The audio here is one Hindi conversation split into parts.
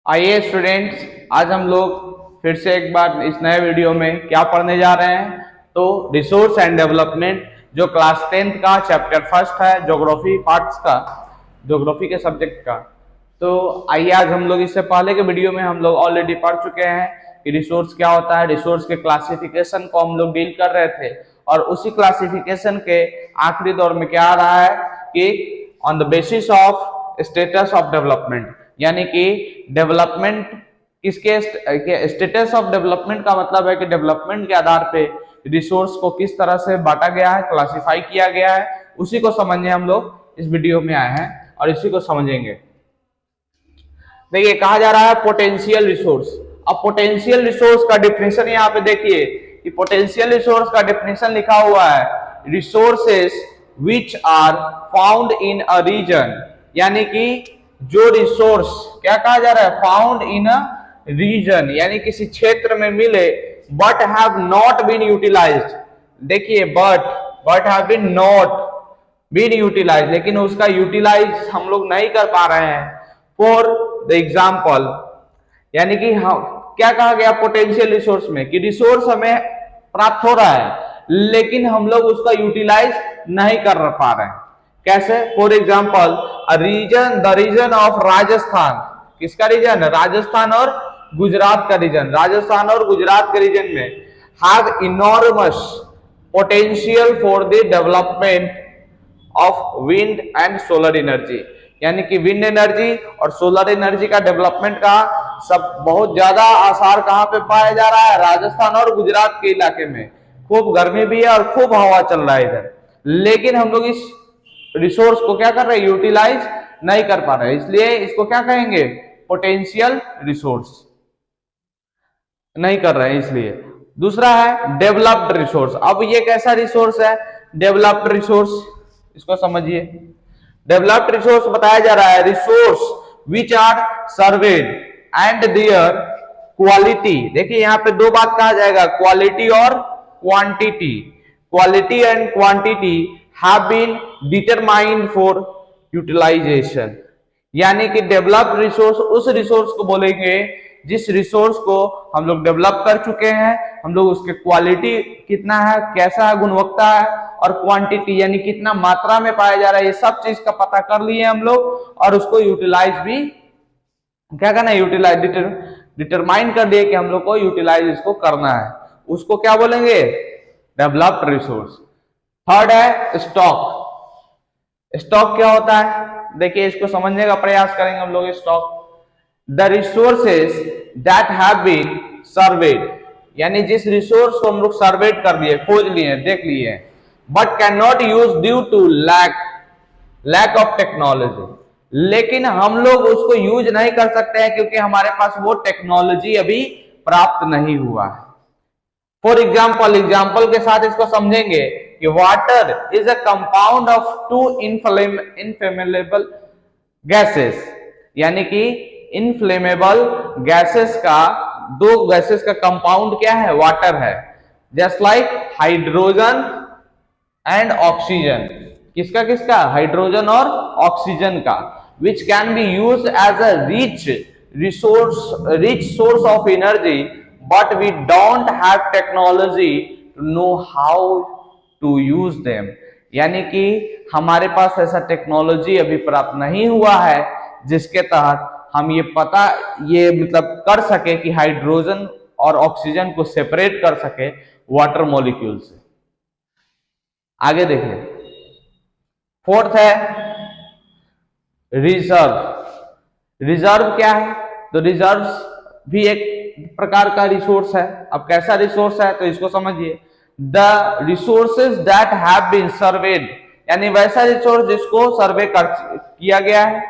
आइए स्टूडेंट्स, आज हम लोग फिर से एक बार इस नए वीडियो में क्या पढ़ने जा रहे हैं। तो रिसोर्स एंड डेवलपमेंट जो क्लास 10th का चैप्टर फर्स्ट है, ज्योग्राफी पार्ट्स का, ज्योग्राफी के सब्जेक्ट का। तो आइए, आज हम लोग इससे पहले के वीडियो में हम लोग ऑलरेडी पढ़ चुके हैं कि रिसोर्स क्या होता है। रिसोर्स के क्लासिफिकेशन को हम लोग डील कर रहे थे और उसी क्लासिफिकेशन के आखिरी दौर में क्या आ रहा है कि on the basis of status of development, यानी कि डेवलपमेंट किसके स्टेटस ऑफ डेवलपमेंट का मतलब है कि डेवलपमेंट के आधार पे रिसोर्स को किस तरह से बांटा गया है, क्लासिफाई किया गया है, उसी को समझने हम लोग इस वीडियो में आए हैं और इसी को समझेंगे। देखिए, कहा जा रहा है पोटेंशियल रिसोर्स। अब पोटेंशियल रिसोर्स का डिफिनेशन यहाँ पे देखिए कि पोटेंशियल रिसोर्स का डिफिनेशन लिखा हुआ है, resources which are found in a region, यानी कि जो रिसोर्स क्या कहा जा रहा है, फाउंड इन अ रीजन, यानी किसी क्षेत्र में मिले but have not been utilized. देखिए, but have been not been utilized, लेकिन उसका यूटिलाइज हम लोग नहीं कर पा रहे हैं। फॉर द एग्जाम्पल, यानी कि क्या कहा गया पोटेंशियल रिसोर्स में कि रिसोर्स हमें प्राप्त हो रहा है लेकिन हम लोग उसका यूटिलाइज नहीं कर पा रहे हैं। कैसे? For example, the region of Rajasthan, किसका रीजन? राजस्थान और गुजरात का रीजन। राजस्थान और गुजरात के रीजन में have enormous potential for the development of wind and solar energy, यानी कि विंड एनर्जी और सोलर एनर्जी का डेवलपमेंट का सब बहुत ज्यादा आसार कहां पे पाया जा रहा है? राजस्थान और गुजरात के इलाके में। खूब गर्मी भी है और खूब हवा चल रहा है इधर, लेकिन हम लोग इस रिसोर्स को क्या कर रहे हैं? यूटिलाइज नहीं कर पा रहे हैं, इसलिए इसको क्या कहेंगे? पोटेंशियल रिसोर्स नहीं कर रहे हैं इसलिए। दूसरा है डेवलप्ड रिसोर्स। अब ये कैसा रिसोर्स है? डेवलप्ड रिसोर्स, इसको समझिए। डेवलप्ड रिसोर्स बताया जा रहा है resource which are surveyed and their quality. देखिए, यहां पे दो बात कहा जाएगा, क्वालिटी और quantity. Quality and quantity have been determined for utilization, यानी कि डेवलप्ड रिसोर्स उस रिसोर्स को बोलेंगे जिस रिसोर्स को हम लोग डेवलप कर चुके हैं, हम लोग उसके क्वालिटी कितना है, कैसा है, गुणवत्ता है, और क्वांटिटी यानी कितना मात्रा में पाया जा रहा है, ये सब चीज का पता कर लिए हम लोग और उसको यूटिलाइज भी क्या करना है? यूटिलाइज डिटरमाइन कर दिए कि हम लोग को यूटिलाइज इसको करना है, उसको क्या बोलेंगे? Developed resource. थर्ड है स्टॉक। स्टॉक क्या होता है? देखिए, इसको समझने का प्रयास करेंगे हम लोग। Stock the resources that have been surveyed, यानी जिस रिसोर्स को हम लोग सर्वेड कर दिए, खोज लिए, देख लिए, but can not use due to lack of technology, लेकिन हम लोग उसको यूज नहीं कर सकते हैं क्योंकि हमारे पास वो टेक्नोलॉजी अभी प्राप्त नहीं हुआ है। फॉर एग्जाम्पल के साथ इसको समझेंगे कि water is a compound of two inflammable gases, यानी कि इनफ्लेमेबल गैसेस का, दो गैसेस का कंपाउंड क्या है? वाटर है। Just like hydrogen and oxygen. किसका किसका? हाइड्रोजन और ऑक्सीजन का। Which can be use as a rich source of energy, but we don't have technology to know how to use them, यानी कि हमारे पास ऐसा टेक्नोलॉजी अभी प्राप्त नहीं हुआ है जिसके तहत हम ये मतलब कर सके कि हाइड्रोजन और ऑक्सीजन को सेपरेट कर सके वाटर मॉलिक्यूल से। आगे देखिए, फोर्थ है रिजर्व। रिजर्व क्या है? तो रिजर्व भी एक प्रकार का रिसोर्स है। अब कैसा रिसोर्स है? तो इसको समझिए। The resources that have been surveyed, यानी वैसा रिसोर्स जिसको सर्वे किया गया है,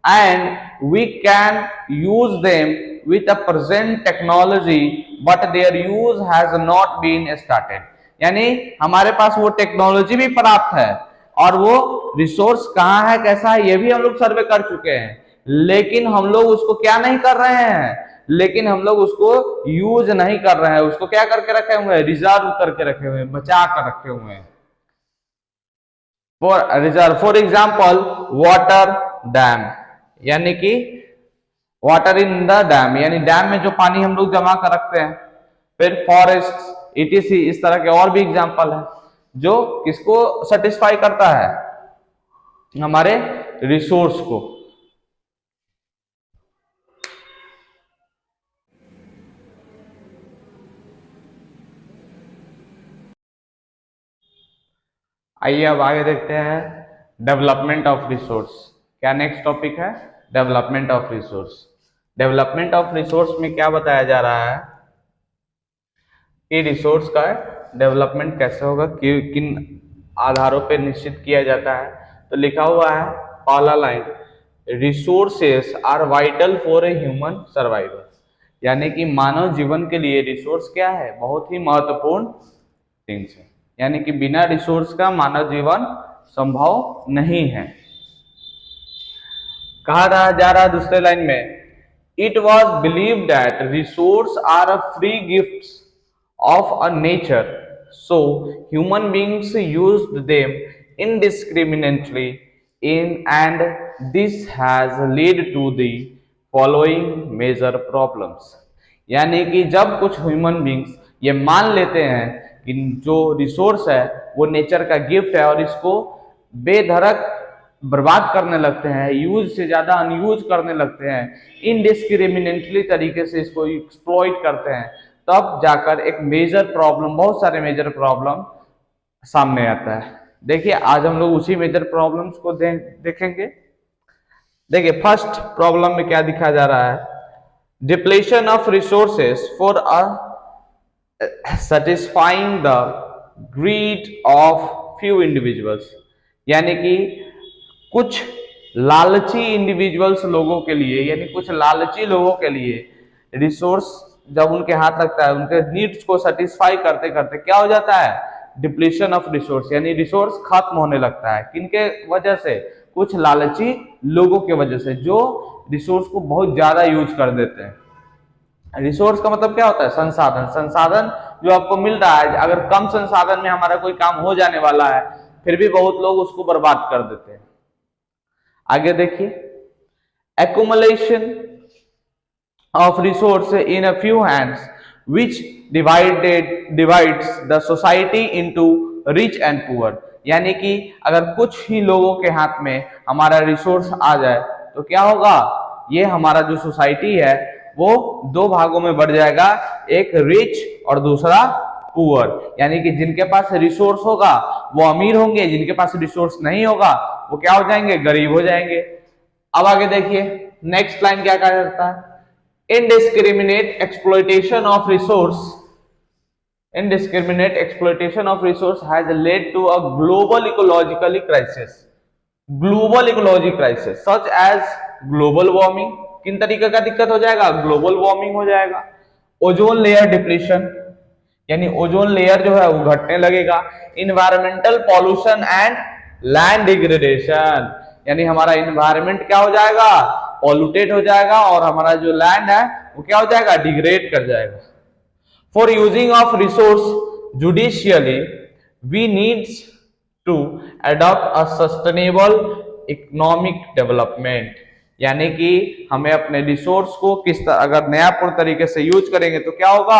and we can use them with a present technology but their use has not been started, यानी हमारे पास वो टेक्नोलॉजी भी प्राप्त है और वो रिसोर्स कहाँ है, कैसा है, ये भी हम लोग सर्वे कर चुके हैं, लेकिन हम लोग उसको क्या नहीं कर रहे हैं? लेकिन हम लोग उसको यूज नहीं कर रहे हैं, उसको क्या करके रखे हुए हैं? रिजर्व करके रखे हुए हैं, बचा कर रखे हुए हैं। फॉर एग्जाम्पल वाटर डैम, यानी कि वाटर इन द डैम, यानी डैम में जो पानी हम लोग जमा कर रखते हैं। फिर फॉरेस्ट, ईटीसी, इस तरह के और भी एग्जाम्पल है जो किसको सेटिस्फाई करता है, हमारे रिसोर्स को। आइए अब आगे देखते हैं डेवलपमेंट ऑफ रिसोर्स। क्या नेक्स्ट टॉपिक है? Development of resource. Development of resource में क्या बताया जा रहा है कि रिसोर्स का डेवलपमेंट कैसे होगा, किन आधारों पर निश्चित किया जाता है। तो लिखा हुआ है पहला line, resources are vital for a human survival, यानी कि मानव जीवन के लिए रिसोर्स क्या है, बहुत ही महत्वपूर्ण थिंग्स है, यानी कि बिना रिसोर्स का मानव जीवन संभव नहीं है। कहा जा रहा है दूसरे लाइन में, it was believe that resource are a free gifts of a nature, so human beings used them indiscriminately in, and this has led to the following major problems। यानी कि जब कुछ ह्यूमन बींग्स ये मान लेते हैं कि जो रिसोर्स है वो नेचर का गिफ्ट है और इसको बेधड़क बर्बाद करने लगते हैं, यूज से ज्यादा अनयूज करने लगते हैं, इनडिस्क्रिमिनेटली तरीके से इसको एक्सप्लॉइट करते हैं, तब जाकर एक मेजर प्रॉब्लम, बहुत सारे मेजर प्रॉब्लम सामने आता है। देखिए आज हम लोग उसी मेजर प्रॉब्लम्स को देखेंगे। देखिए फर्स्ट प्रॉब्लम में क्या दिखा जा रहा है, depletion of resources for satisfying the greed of few individuals, यानी कि कुछ लालची इंडिविजुअल्स लोगों के लिए, यानी कुछ लालची लोगों के लिए रिसोर्स जब उनके हाथ लगता है, उनके नीड्स को सेटिस्फाई करते करते क्या हो जाता है, डिप्लीशन ऑफ रिसोर्स, यानी रिसोर्स खत्म होने लगता है। किनके वजह से, कुछ लालची लोगों के वजह से जो रिसोर्स को बहुत ज्यादा यूज कर देते हैं। रिसोर्स का मतलब क्या होता है, संसाधन। संसाधन जो आपको मिल रहा है, अगर कम संसाधन में हमारा कोई काम हो जाने वाला है फिर भी बहुत लोग उसको बर्बाद कर देते हैं। आगे देखिए, accumulation of resource in a few hands which divides the society into rich and poor, यानी कि अगर कुछ ही लोगों के हाथ में हमारा रिसोर्स आ जाए तो क्या होगा, ये हमारा जो सोसाइटी है वो दो भागों में बढ़ जाएगा, एक रिच और दूसरा पुअर, यानी कि जिनके पास रिसोर्स होगा वो अमीर होंगे, जिनके पास रिसोर्स नहीं होगा वो क्या हो जाएंगे, गरीब हो जाएंगे। अब आगे देखिए नेक्स्ट लाइन क्या कहा जाता है, indiscriminate exploitation of resource has led to a global ecological crisis such as global warming। किन तरीके का दिक्कत हो जाएगा, ग्लोबल वार्मिंग हो जाएगा। ओजोन लेयर डिप्लीशन, यानी ओजोन लेयर जो है वो घटने लगेगा। Environmental pollution and land degradation, यानी हमारा इन्वायरमेंट क्या हो जाएगा, पॉल्यूटेड हो जाएगा और हमारा जो लैंड है वो क्या हो जाएगा, डिग्रेड कर जाएगा। For using of resource judicially we needs to adopt a sustainable economic development, यानी कि हमें अपने रिसोर्स को किस तरह, अगर न्यायपूर्ण तरीके से यूज करेंगे तो क्या होगा,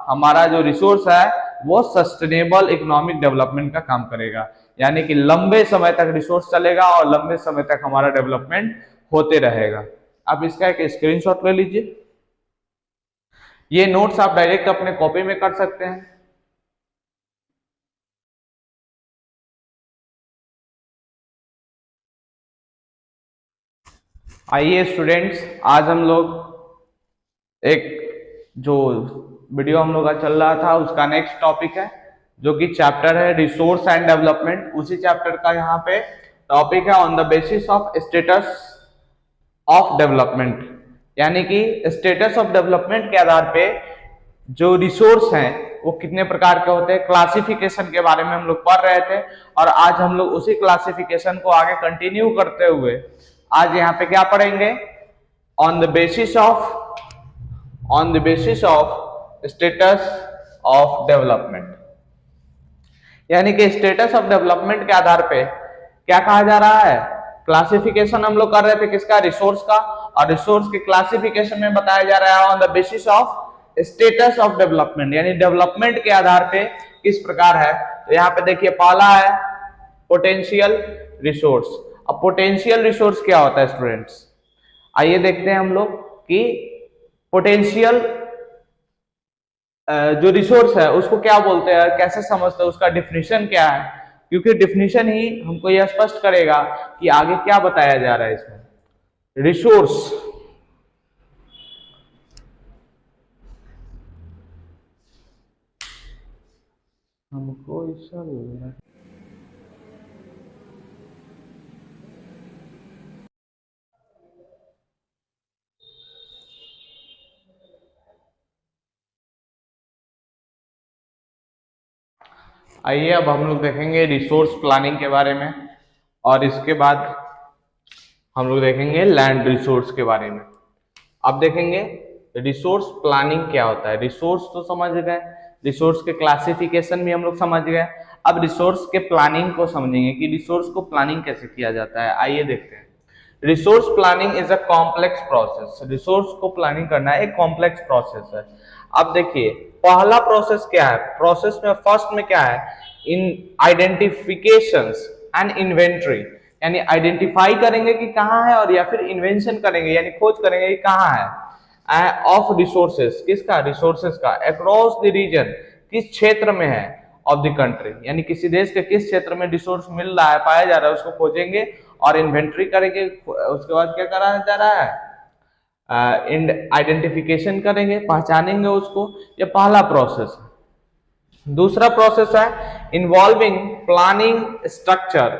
हमारा जो रिसोर्स है वो सस्टेनेबल इकोनॉमिक डेवलपमेंट का काम करेगा, यानी कि लंबे समय तक रिसोर्स चलेगा और लंबे समय तक हमारा डेवलपमेंट होते रहेगा। आप इसका एक स्क्रीनशॉट ले लीजिए, ये नोट्स आप डायरेक्ट अपने कॉपी में कर सकते हैं। आइए स्टूडेंट्स, आज हम लोग एक जो वीडियो हम लोग का चल रहा था उसका नेक्स्ट टॉपिक है जो कि चैप्टर है रिसोर्स एंड डेवलपमेंट। उसी चैप्टर का यहाँ पे टॉपिक है on the basis of status of development, यानी कि स्टेटस ऑफ डेवलपमेंट के आधार पे जो रिसोर्स हैं वो कितने प्रकार के होते हैं, क्लासिफिकेशन के बारे में हम लोग पढ़ रहे थे और आज हम लोग उसी क्लासिफिकेशन को आगे कंटिन्यू करते हुए आज यहाँ पे क्या पढ़ेंगे, on the basis of status of development, यानी कि स्टेटस ऑफ डेवलपमेंट के आधार पे क्या कहा जा रहा है, क्लासिफिकेशन हम लोग कर रहे थे किसका, रिसोर्स का, और रिसोर्स के क्लासिफिकेशन में बताया जा रहा है on the basis of status of development, यानी डेवलपमेंट के आधार पे किस प्रकार है। तो यहाँ पे देखिए पहला है पोटेंशियल रिसोर्स। अब पोटेंशियल रिसोर्स क्या होता है स्टूडेंट्स, आइए देखते हैं हम लोग कि पोटेंशियल जो रिसोर्स है उसको क्या बोलते हैं, कैसे समझते हैं, उसका डिफिनीशन क्या है, क्योंकि डिफिनीशन ही हमको यह स्पष्ट करेगा कि आगे क्या बताया जा रहा है इसमें। रिसोर्स हमको ऐसा लग रहा है आइए अब हम लोग देखेंगे रिसोर्स प्लानिंग के बारे में, और इसके बाद हम लोग देखेंगे लैंड रिसोर्स के बारे में। अब देखेंगे रिसोर्स प्लानिंग क्या होता है। रिसोर्स तो समझ गए, रिसोर्स के क्लासिफिकेशन भी हम लोग समझ गए, अब रिसोर्स के प्लानिंग को समझेंगे कि रिसोर्स को प्लानिंग कैसे किया जाता है। आइए देखते हैं। Resource planning is a complex process. Resource को प्लानिंग करना एक कॉम्प्लेक्स प्रोसेस है। अब देखिए पहला प्रोसेस क्या है, प्रोसेस में फर्स्ट में क्या है, इन आइडेंटिफिकेशंस एंड इन्वेंटरी, यानी आइडेंटिफाई करेंगे कि कहाँ है, और या फिर इन्वेंशन करेंगे यानी खोज करेंगे कि कहाँ है, ऑफ रिसोर्सेस, किसका, रिसोर्सेस का, अक्रॉस द रीजन, किस क्षेत्र में है, ऑफ द कंट्री, यानी किसी देश के किस क्षेत्र में रिसोर्स मिल रहा है, पाया जा रहा है, उसको खोजेंगे और इन्वेंट्री करेंगे। उसके बाद क्या करा जा रहा है, आइडेंटिफिकेशन करेंगे, पहचानेंगे उसको। ये पहला प्रोसेस है। दूसरा प्रोसेस है involving planning structure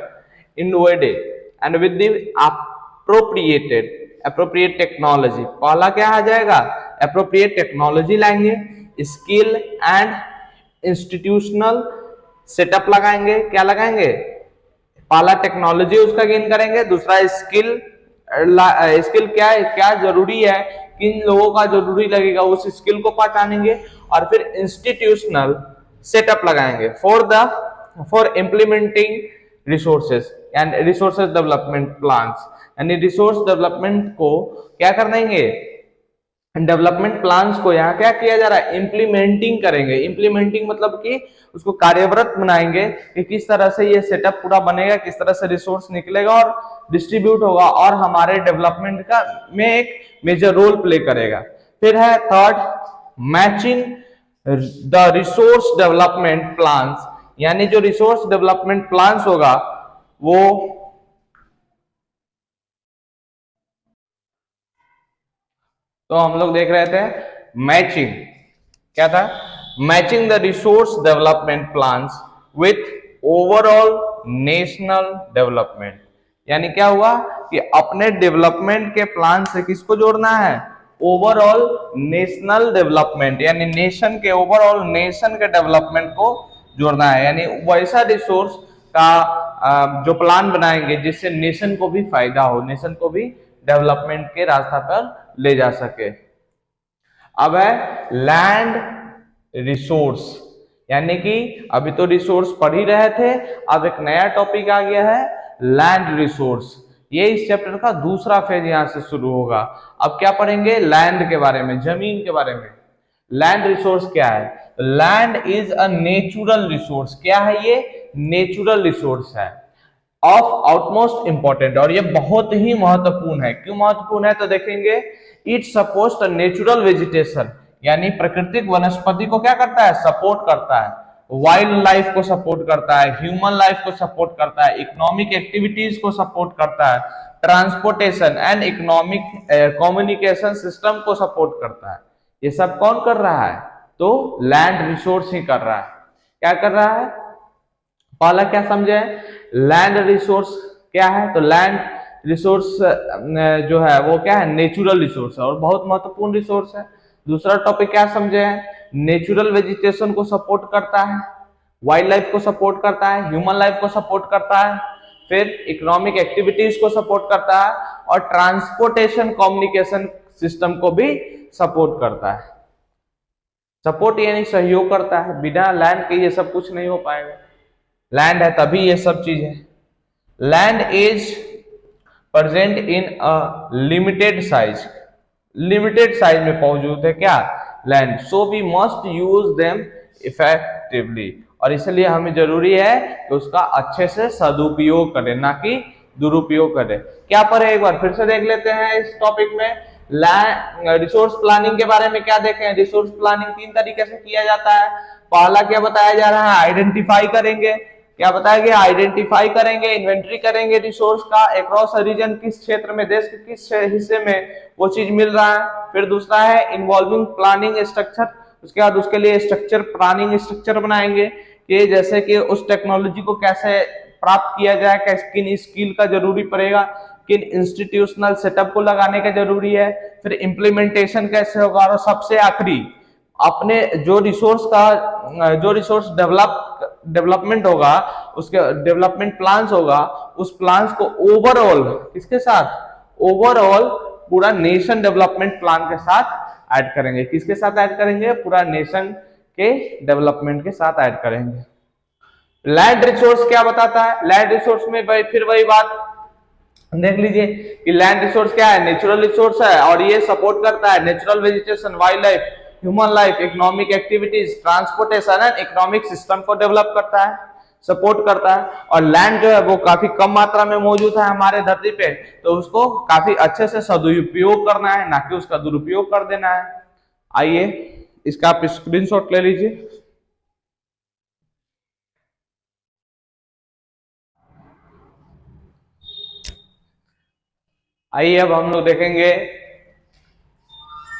innovated and with the appropriate technology. पहला क्या आ जाएगा, अप्रोप्रिएट टेक्नोलॉजी लाएंगे, स्किल एंड इंस्टीट्यूशनल सेटअप लगाएंगे। क्या लगाएंगे, पहला टेक्नोलॉजी उसका गेन करेंगे, दूसरा स्किल। स्किल क्या है, क्या जरूरी है, किन लोगों का जरूरी लगेगा, उस स्किल को पहचानेंगे, और फिर इंस्टीट्यूशनल सेटअप लगाएंगे for implementing resources and resources development plans, यानी रिसोर्स डेवलपमेंट को क्या करेंगे, डेवलपमेंट प्लान्स को यहाँ क्या किया जा रहा है, इंप्लीमेंटिंग करेंगे। इंप्लीमेंटिंग मतलब कि उसको कार्यरत बनाएंगे कि किस तरह से ये सेटअप पूरा बनेगा, किस तरह से रिसोर्स निकलेगा और डिस्ट्रीब्यूट होगा और हमारे डेवलपमेंट का में एक मेजर रोल प्ले करेगा। फिर है third, matching the resource development plans, यानी जो रिसोर्स डेवलपमेंट प्लान्स होगा वो तो हम लोग देख रहे थे मैचिंग, क्या था, matching the resource development plans with overall national development, यानी क्या हुआ कि अपने डेवलपमेंट के प्लान से किसको जोड़ना है, ओवरऑल नेशनल डेवलपमेंट, यानी नेशन के ओवरऑल नेशन के डेवलपमेंट को जोड़ना है। यानी वैसा रिसोर्स का जो प्लान बनाएंगे जिससे नेशन को भी फायदा हो, नेशन को भी डेवलपमेंट के रास्ता पर ले जा सके। अब है लैंड रिसोर्स, यानी कि अभी तो रिसोर्स पढ़ ही रहे थे, अब एक नया टॉपिक आ गया है लैंड रिसोर्स। ये इस चैप्टर का दूसरा फेज यहां से शुरू होगा। अब क्या पढ़ेंगे, लैंड के बारे में, जमीन के बारे में। लैंड रिसोर्स क्या है, land is a natural resource. क्या है ये, नेचुरल रिसोर्स है ऑफ आउटमोस्ट इंपॉर्टेंट, और ये बहुत ही महत्वपूर्ण है। क्यों महत्वपूर्ण है तो देखेंगे, it supports a natural vegetation, यानी प्राकृतिक वनस्पति को क्या करता है, सपोर्ट करता है, वाइल्ड लाइफ को सपोर्ट करता है, ह्यूमन लाइफ को सपोर्ट करता है, इकोनॉमिक एक्टिविटीज को सपोर्ट करता है, transportation and economic communication system को सपोर्ट करता है। ये सब कौन कर रहा है, तो लैंड रिसोर्स ही कर रहा है। क्या कर रहा है, पहला क्या समझे, लैंड रिसोर्स क्या है, तो लैंड रिसोर्स जो है वो क्या है, नेचुरल रिसोर्स है और बहुत महत्वपूर्ण रिसोर्स है। दूसरा टॉपिक क्या समझे हैं, नेचुरल वेजिटेशन को सपोर्ट करता है, वाइल्ड लाइफ को सपोर्ट करता है, ह्यूमन लाइफ को सपोर्ट करता है, फिर इकोनॉमिक एक्टिविटीज को सपोर्ट करता है और ट्रांसपोर्टेशन कम्युनिकेशन सिस्टम को भी सपोर्ट करता है। सपोर्ट यानी सहयोग करता है, बिना लैंड के ये सब कुछ नहीं हो पाएगा, लैंड है तभी ये सब चीज है। Land is present in a limited size, limited size में मौजूद है क्या, land, so we must use them effectively, और इसलिए हमें जरूरी है कि उसका अच्छे से सदुपयोग करें, ना कि दुरुपयोग करें। क्या पढ़े एक बार फिर से देख लेते हैं इस टॉपिक में। रिसोर्स प्लानिंग के बारे में क्या देखें, रिसोर्स प्लानिंग 3 तरीके से किया जाता है। पहला क्या बताया जा रहा है, आइडेंटिफाई करेंगे, क्या बताया गया, आइडेंटिफाई करेंगे, इन्वेंट्री करेंगे रिसोर्स का अक्रॉस रीजन, किस क्षेत्र में, देश के किस हिस्से में वो चीज मिल रहा है। फिर दूसरा है इन्वॉल्विंग प्लानिंग स्ट्रक्चर, उसके बाद उसके लिए स्ट्रक्चर, प्लानिंग स्ट्रक्चर बनाएंगे कि जैसे कि उस टेक्नोलॉजी को कैसे प्राप्त किया जाए, किन स्किल का जरूरी पड़ेगा, किन इंस्टीट्यूशनल सेटअप को लगाने का जरूरी है, फिर इम्प्लीमेंटेशन कैसे होगा, और सबसे आखिरी अपने जो रिसोर्स डेवलपमेंट होगा, उसके डेवलपमेंट प्लान्स होगा, उस प्लान्स को ओवरऑल किसके साथ, ओवरऑल पूरा नेशन डेवलपमेंट प्लान के साथ ऐड करेंगे। किसके साथ ऐड करेंगे, पूरा नेशन के डेवलपमेंट के साथ ऐड करेंगे। लैंड रिसोर्स क्या बताता है, लैंड रिसोर्स में फिर वही बात देख लीजिए कि लैंड रिसोर्स क्या है, नेचुरल रिसोर्स है, और ये सपोर्ट करता है natural vegetation, wild life, human life, economic activities, transportation and economic system को डेवलप करता है, सपोर्ट करता है। और लैंड जो है वो काफी कम मात्रा में मौजूद है हमारे धरती पे, तो उसको काफी अच्छे से सदुपयोग करना है, ना कि उसका दुरुपयोग कर देना है। आइए इसका आप स्क्रीनशॉट ले लीजिए। आइए अब हम लोग देखेंगे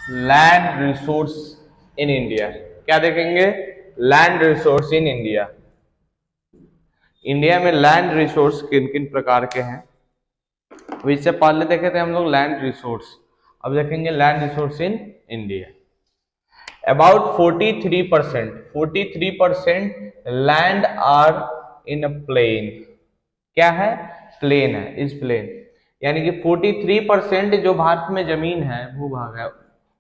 लैंड रिसोर्स इन इंडिया। क्या देखेंगे, land resource in India. India में लैंड रिसोर्स किन किन प्रकार के हैं, इससे पहले देखे थे हम लोग लैंड रिसोर्स, अब देखेंगे land resource in India. About 43% land are in a plain. क्या है, प्लेन है, इस प्लेन, यानी कि 43% जो भारत में जमीन है, भूभाग है,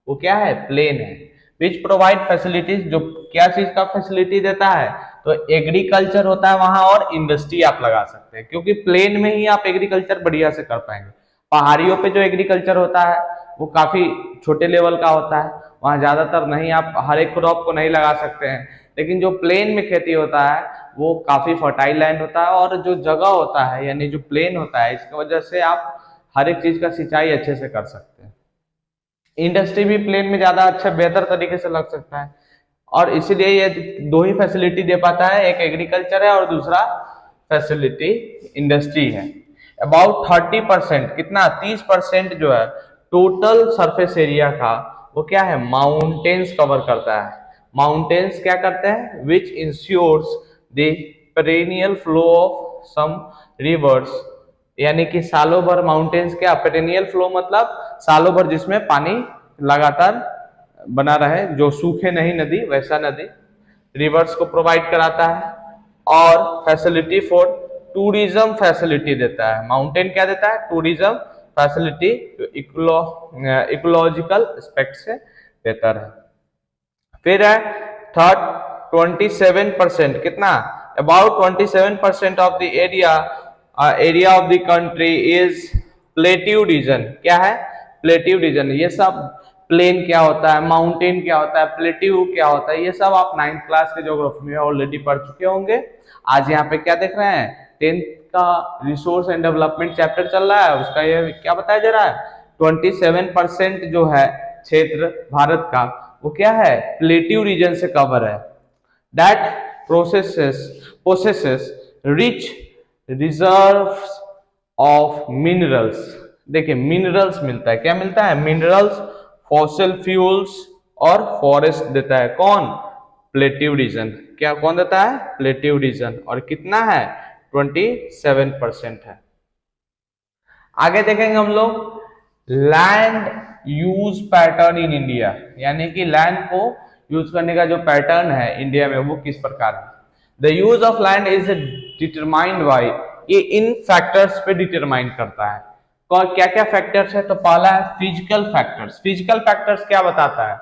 वो क्या है, प्लेन है। विच प्रोवाइड फैसिलिटीज, जो क्या चीज का फैसिलिटी देता है, तो एग्रीकल्चर होता है वहां, और इंडस्ट्री आप लगा सकते हैं, क्योंकि प्लेन में ही आप एग्रीकल्चर बढ़िया से कर पाएंगे। पहाड़ियों पे जो एग्रीकल्चर होता है वो काफी छोटे लेवल का होता है, वहां ज्यादातर नहीं, आप हर एक क्रॉप को नहीं लगा सकते हैं। लेकिन जो प्लेन में खेती होता है वो काफी फर्टाइल लैंड होता है, और जो जगह होता है यानी जो प्लेन होता है, इसकी वजह से आप हर एक चीज का सिंचाई अच्छे से कर सकते हैं। इंडस्ट्री भी प्लेन में ज्यादा अच्छा बेहतर तरीके से लग सकता है, और इसीलिए ये दो ही फैसिलिटी दे पाता है, एक एग्रीकल्चर है और दूसरा फैसिलिटी इंडस्ट्री है। अबाउट 30%, कितना, 30% जो है टोटल सरफेस एरिया का, वो क्या है, माउंटेन्स कवर करता है। माउंटेन्स क्या करते हैं, which ensures the perennial flow of some rivers, यानी कि सालों भर माउंटेन्स क्या, पेरेनियल फ्लो मतलब सालों भर जिसमें पानी लगातार बना रहे, जो सूखे नहीं नदी वैसा नदी, रिवर्स को प्रोवाइड कराता है। और फैसिलिटी फॉर टूरिज्म फैसिलिटी देता है। माउंटेन क्या देता है, टूरिज्म फैसिलिटी, इकोलॉजिकल एस्पेक्ट से बेहतर है। फिर है थर्ड 27%, कितना, about 27% of the area of the country is plateau region. क्या है, प्लेट्यू रीजन। ये सब प्लेन क्या होता है, माउंटेन क्या होता है, प्लेट्यू क्या होता है, ये सब आप 9th क्लास के ज्योग्राफी में ऑलरेडी पढ़ चुके होंगे। आज यहाँ पे क्या देख रहे हैं, 10th का रिसोर्स एंड डेवलपमेंट चैप्टर चल रहा है, उसका ये क्या बताया जा रहा है, 27% जो है क्षेत्र भारत का, वो क्या है, प्लेट्यू रीजन से कवर है। That possesses rich reserves of minerals. देखिए मिनरल्स मिलता है, क्या मिलता है, मिनरल्स, फॉसिल फ्यूल्स और फॉरेस्ट देता है कौन, प्लेट्यू रीजन। क्या कौन देता है, प्लेट्यू रीजन, और कितना है, 27% है। आगे देखेंगे हम लोग land use pattern in India, यानी कि लैंड को यूज करने का जो पैटर्न है इंडिया में वो किस प्रकार है। The use of land is determined by, ये इन फैक्टर्स पे डिटरमाइन करता है। क्या क्या फैक्टर्स है, तो पहला है फिजिकल फैक्टर्स। फिजिकल फैक्टर्स क्या बताता है,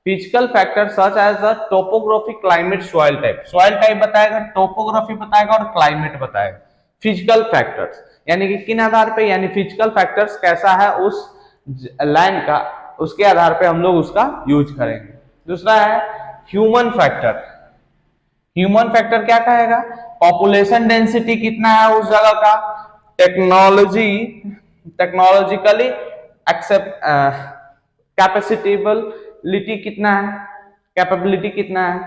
physical factors such as the topography, climate, soil type. Soil type बताएगा, टोपोग्राफी बताएगा और क्लाइमेट बताएगा। फिजिकल फैक्टर्स यानी कि किन आधार पे, यानी फिजिकल फैक्टर्स कैसा है उस लैंड का, उसके आधार पे हम लोग उसका यूज करेंगे। दूसरा है ह्यूमन फैक्टर। ह्यूमन फैक्टर क्या कहेगा, पॉपुलेशन डेंसिटी कितना है उस जगह का, टेक्नोलॉजिकली एक्सेप्ट कैपेसिटेबिलिटी कितना है, कैपेबिलिटी कितना है,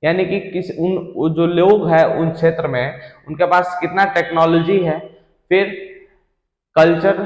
यानी कि उन जो लोग हैं उन क्षेत्र में उनके पास कितना टेक्नोलॉजी है। फिर कल्चर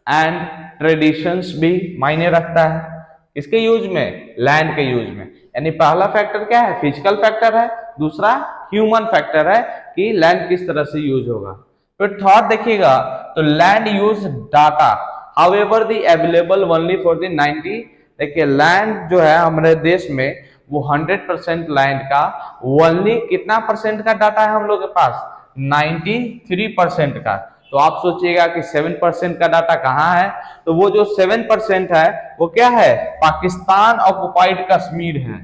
एंड ट्रेडिशंस भी मायने रखता है इसके यूज में, लैंड के यूज में। यानी पहला फैक्टर क्या है, फिजिकल फैक्टर है, दूसरा ह्यूमन फैक्टर है कि लैंड किस तरह से यूज होगा। फिर थर्ड देखिएगा तो land use data, however the available only for the 90। देखिए लैंड जो है हमारे देश में वो 100% लैंड का ओनली कितना परसेंट का डाटा है हम लोग के पास, 93% का। तो आप सोचिएगा कि 7% का डाटा कहाँ है, तो वो जो 7% है वो क्या है, पाकिस्तान ऑक्युपाइड कश्मीर है।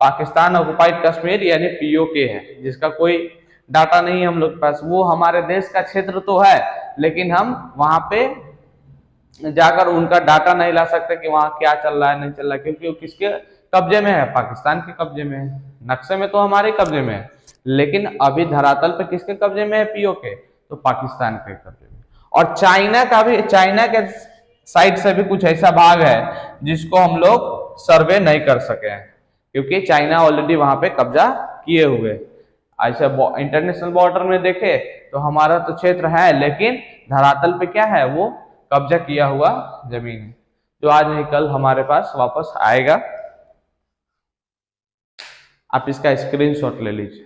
पाकिस्तान ऑक्युपाइड कश्मीर यानी पीओके है, जिसका कोई डाटा नहीं है हम लोग के पास। वो हमारे देश का क्षेत्र तो है लेकिन हम वहां पे जाकर उनका डाटा नहीं ला सकते कि वहां क्या चल रहा है नहीं चल रहा है, क्योंकि वो किसके कब्जे में है, पाकिस्तान के कब्जे में है। नक्शे में तो हमारे कब्जे में है लेकिन अभी धरातल पे किसके कब्जे में है, पीओके, तो पाकिस्तान के कब्जे में। और चाइना का भी, चाइना के साइड से भी कुछ ऐसा भाग है जिसको हम लोग सर्वे नहीं कर सके हैं क्योंकि चाइना ऑलरेडी वहां पे कब्जा किए हुए। ऐसा इंटरनेशनल बॉर्डर में देखे तो हमारा तो क्षेत्र है लेकिन धरातल पे क्या है, वो कब्जा किया हुआ जमीन है, जो आज नहीं कल हमारे पास वापस आएगा। आप इसका स्क्रीनशॉट ले लीजिए।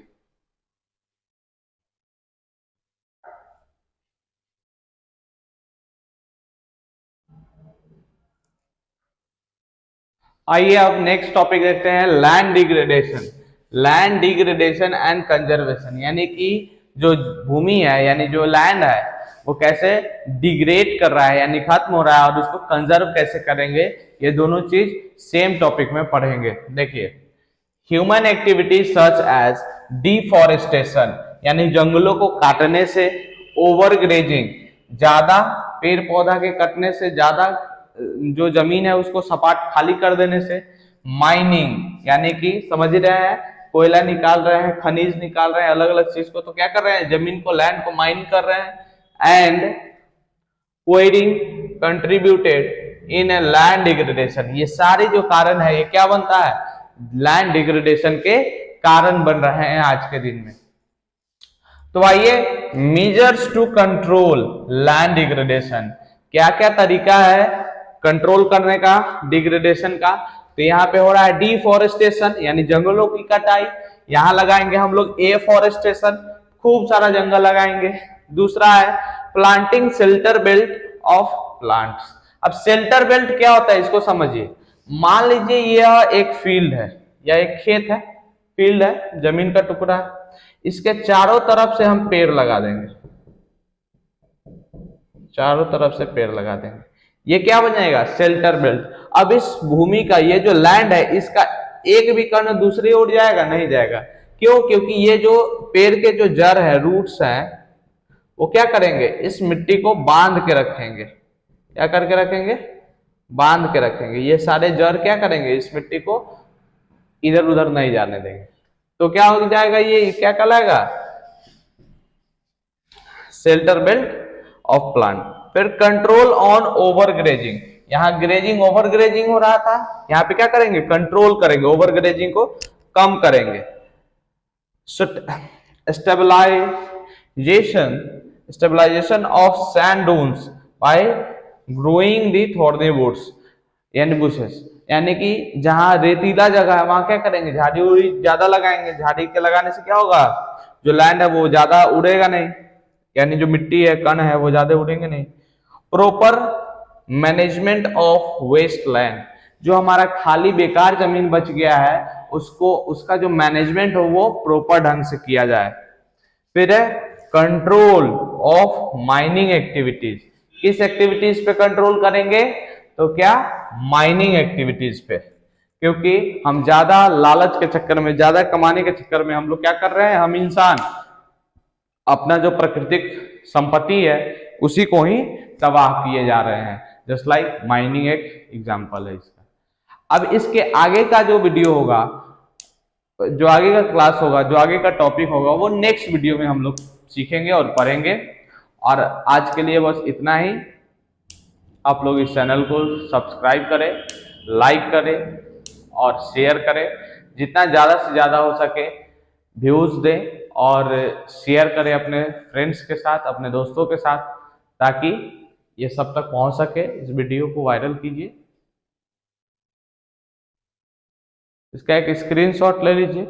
आइए अब नेक्स्ट टॉपिक देखते हैं, land degradation. Land degradation and conservation, यानी कि जो भूमि है यानी जो लैंड है वो कैसे डिग्रेड कर रहा है यानी खत्म हो रहा है, और उसको कंजर्व कैसे करेंगे, ये दोनों चीज सेम टॉपिक में पढ़ेंगे। देखिए human activity such as deforestation, यानी जंगलों को काटने से, ओवरग्रेजिंग, ज्यादा पेड़ पौधा के कटने से, ज्यादा जो जमीन है उसको सपाट खाली कर देने से, माइनिंग, यानी कि समझ रहे हैं कोयला निकाल रहे हैं, खनिज निकाल रहे हैं, अलग अलग चीज को, तो क्या कर रहे हैं, जमीन को, लैंड को माइन कर रहे हैं। And quarrying contributed in a land degradation, ये सारे जो कारण है ये क्या बनता है, लैंड डिग्रेडेशन के कारण बन रहे हैं आज के दिन में। तो आइए measures to control land degradation, क्या क्या तरीका है कंट्रोल करने का डिग्रेडेशन का। तो यहाँ पे हो रहा है डिफॉरेस्टेशन यानी जंगलों की कटाई, यहां लगाएंगे हम लोग एफॉरेस्टेशन, खूब सारा जंगल लगाएंगे। दूसरा है planting shelter belt of plants. अब शेल्टर बेल्ट क्या होता है इसको समझिए। मान लीजिए यह एक फील्ड है या एक खेत है, फील्ड है, जमीन का टुकड़ा है, इसके चारों तरफ से हम पेड़ लगा देंगे, चारों तरफ से पेड़ लगा देंगे, ये क्या बन जाएगा, शेल्टर बेल्ट। अब इस भूमि का ये जो लैंड है इसका एक भी कण दूसरी ओर जाएगा, नहीं जाएगा। क्यों, क्योंकि ये जो पेड़ के जो जड़ है, रूट्स हैं, वो क्या करेंगे, इस मिट्टी को बांध के रखेंगे। क्या करके रखेंगे, बांध के रखेंगे। ये सारे जड़ क्या करेंगे, इस मिट्टी को इधर उधर नहीं जाने देंगे। तो क्या हो जाएगा, ये क्या कहलाएगा, शेल्टर बेल्ट ऑफ प्लांट। फिर कंट्रोल ऑन ओवर ग्रेजिंग, यहाँ ग्रेजिंग ओवर ग्रेजिंग हो रहा था, यहाँ पे क्या करेंगे, कंट्रोल करेंगे, ओवर ग्रेजिंग को कम करेंगे। Stabilisation of sand dunes by growing the thorny woods यानी बुशेस, यानी कि जहां रेतीला जगह है वहां क्या करेंगे, झाड़ी उड़ी ज्यादा लगाएंगे। झाड़ी के लगाने से क्या होगा, जो लैंड है वो ज्यादा उड़ेगा नहीं, यानी जो मिट्टी है, कण है, वो ज्यादा उड़ेंगे नहीं। Proper management of waste land, जो हमारा खाली बेकार जमीन बच गया है उसको, उसका जो मैनेजमेंट हो वो प्रॉपर ढंग से किया जाए। फिर है कंट्रोल ऑफ माइनिंग एक्टिविटीज, किस एक्टिविटीज पे कंट्रोल करेंगे, तो क्या, माइनिंग एक्टिविटीज पे, क्योंकि हम ज्यादा लालच के चक्कर में, ज्यादा कमाने के चक्कर में हम लोग क्या कर रहे हैं, हम इंसान अपना जो प्राकृतिक संपत्ति है उसी को ही तबाह किए जा रहे हैं। जस्ट लाइक माइनिंग एक एग्जाम्पल है इसका। अब इसके आगे का जो वीडियो होगा, जो आगे का क्लास होगा, जो आगे का टॉपिक होगा, वो नेक्स्ट वीडियो में हम लोग सीखेंगे और पढ़ेंगे। और आज के लिए बस इतना ही। आप लोग इस चैनल को सब्सक्राइब करें, लाइक करें और शेयर करें। जितना ज़्यादा से ज़्यादा हो सके व्यूज़ दें और शेयर करें अपने फ्रेंड्स के साथ, अपने दोस्तों के साथ, ताकि ये सब तक पहुंच सके। इस वीडियो को वायरल कीजिए। इसका एक स्क्रीनशॉट ले लीजिए।